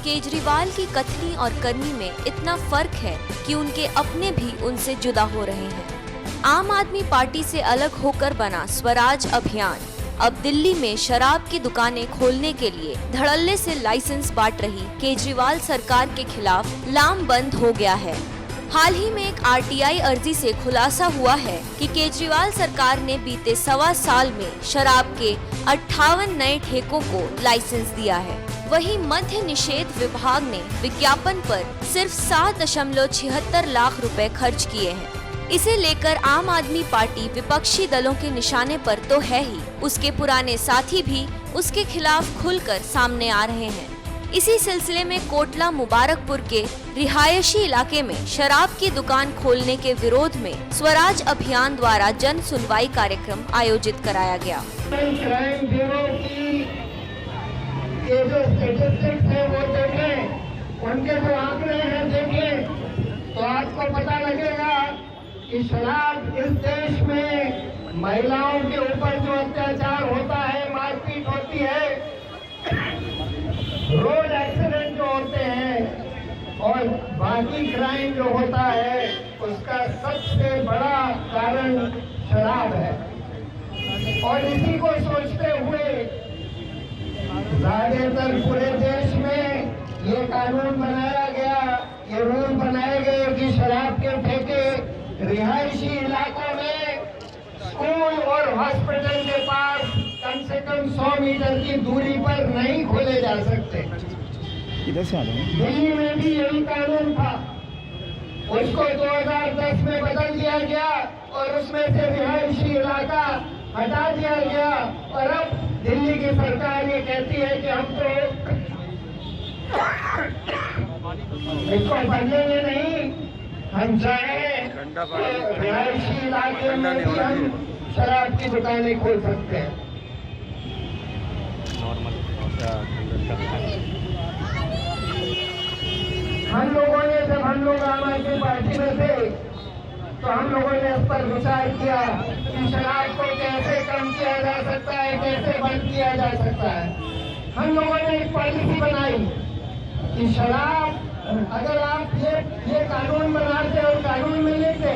केजरीवाल की कथनी और करनी में इतना फर्क है कि उनके अपने भी उनसे जुदा हो रहे हैं। आम आदमी पार्टी से अलग होकर बना स्वराज अभियान अब दिल्ली में शराब की दुकानें खोलने के लिए धड़ल्ले से लाइसेंस बांट रही केजरीवाल सरकार के खिलाफ लामबंद हो गया है। हाल ही में एक आरटीआई अर्जी से खुलासा हुआ है कि केजरीवाल सरकार ने बीते 1.25 साल में शराब के 58 नए ठेकों को लाइसेंस दिया है। वहीं मद्य निषेध विभाग ने विज्ञापन पर सिर्फ 7.76 लाख रुपए खर्च किए हैं। इसे लेकर आम आदमी पार्टी विपक्षी दलों के निशाने पर तो है ही, उसके पुराने साथी भी उसके खिलाफ खुलकर सामने आ रहे हैं। इसी सिलसिले में कोटला मुबारकपुर के रिहायशी इलाके में शराब की दुकान खोलने के विरोध में स्वराज अभियान द्वारा जन सुनवाई कार्यक्रम आयोजित कराया गया। क्राइम ब्यूरो की ये जो स्टेटिस्टिक्स है वो देखें, उनके जो आंकड़े हैं देखें, तो आपको पता लगेगा कि शराब इस देश में महिलाओं के ऊपर जो अत्याचार होता है, मारपीट होती है, रोड एक्सीडेंट जो होते हैं और बाकी क्राइम जो होता है, उसका सबसे बड़ा कारण शराब है। और इसी को सोचते हुए ज्यादातर पूरे देश में ये कानून बनाया गया, ये रूल बनाए गए कि शराब के ठेके रिहायशी इलाकों में स्कूल और हॉस्पिटल के पास कम से कम 100 मीटर की दूरी पर नहीं खोले जा सकते। दिल्ली में भी यही कानून था, उसको 2010 में बदल दिया गया और उसमें से रिहायशी इलाका हटा दिया गया। और अब दिल्ली की सरकार ये कहती है कि हम तो इसको बदलेंगे नहीं, हम चाहे रिहायशी इलाके में भी हम शराब की दुकानें खोल सकते हैं। हम लोगों ने, जब हम लोग आम आदमी पार्टी में थे, तो हम लोगों ने इस पर विचार किया कि शराब को कैसे कम किया जा सकता है, कैसे बंद किया जा सकता है। हम लोगों ने एक पॉलिसी बनाई कि शराब, अगर आप ये कानून बनाते और कानून में लिखते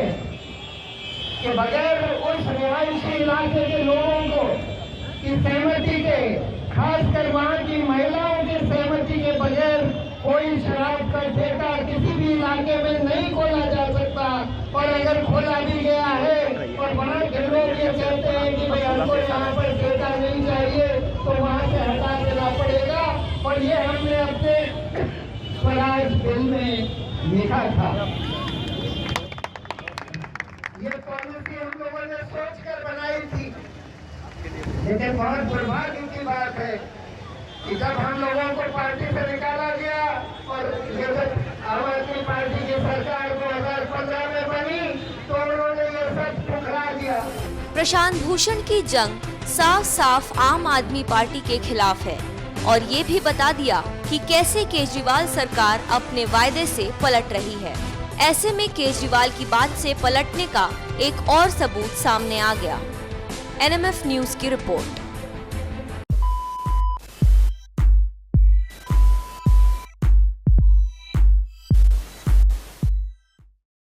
कि बगैर उस रिहायशी इलाके के लोगों को की सहमति के, खासकर वहाँ की महिलाओं की सहमति के बगैर कोई शराब का ठेका किसी भी इलाके में नहीं खोला जा सकता। और अगर खोला भी गया है और वहाँ के लोग ये कहते हैं कि भाई हमको यहाँ पर ठेका नहीं चाहिए, तो वहाँ से हटा देना पड़ेगा। और ये हमने अपने स्वराज बिल में लिखा था। ये पॉलिसी हम लोगों ने सोचकर बनाई थी, लेकिन बहुत दुर्भाग्य की बात है कि जब हम लोगों को पार्टी से निकाला गया और ये जब आम आदमी पार्टी की सरकार 2015 में बनी, तो उन्होंने ये सब ठुकरा दिया। प्रशांत भूषण की जंग साफ साफ आम आदमी पार्टी के खिलाफ है और ये भी बता दिया कि कैसे केजरीवाल सरकार अपने वायदे से पलट रही है। ऐसे में केजरीवाल की बात से पलटने का एक और सबूत सामने आ गया। NMF न्यूज़ की रिपोर्ट।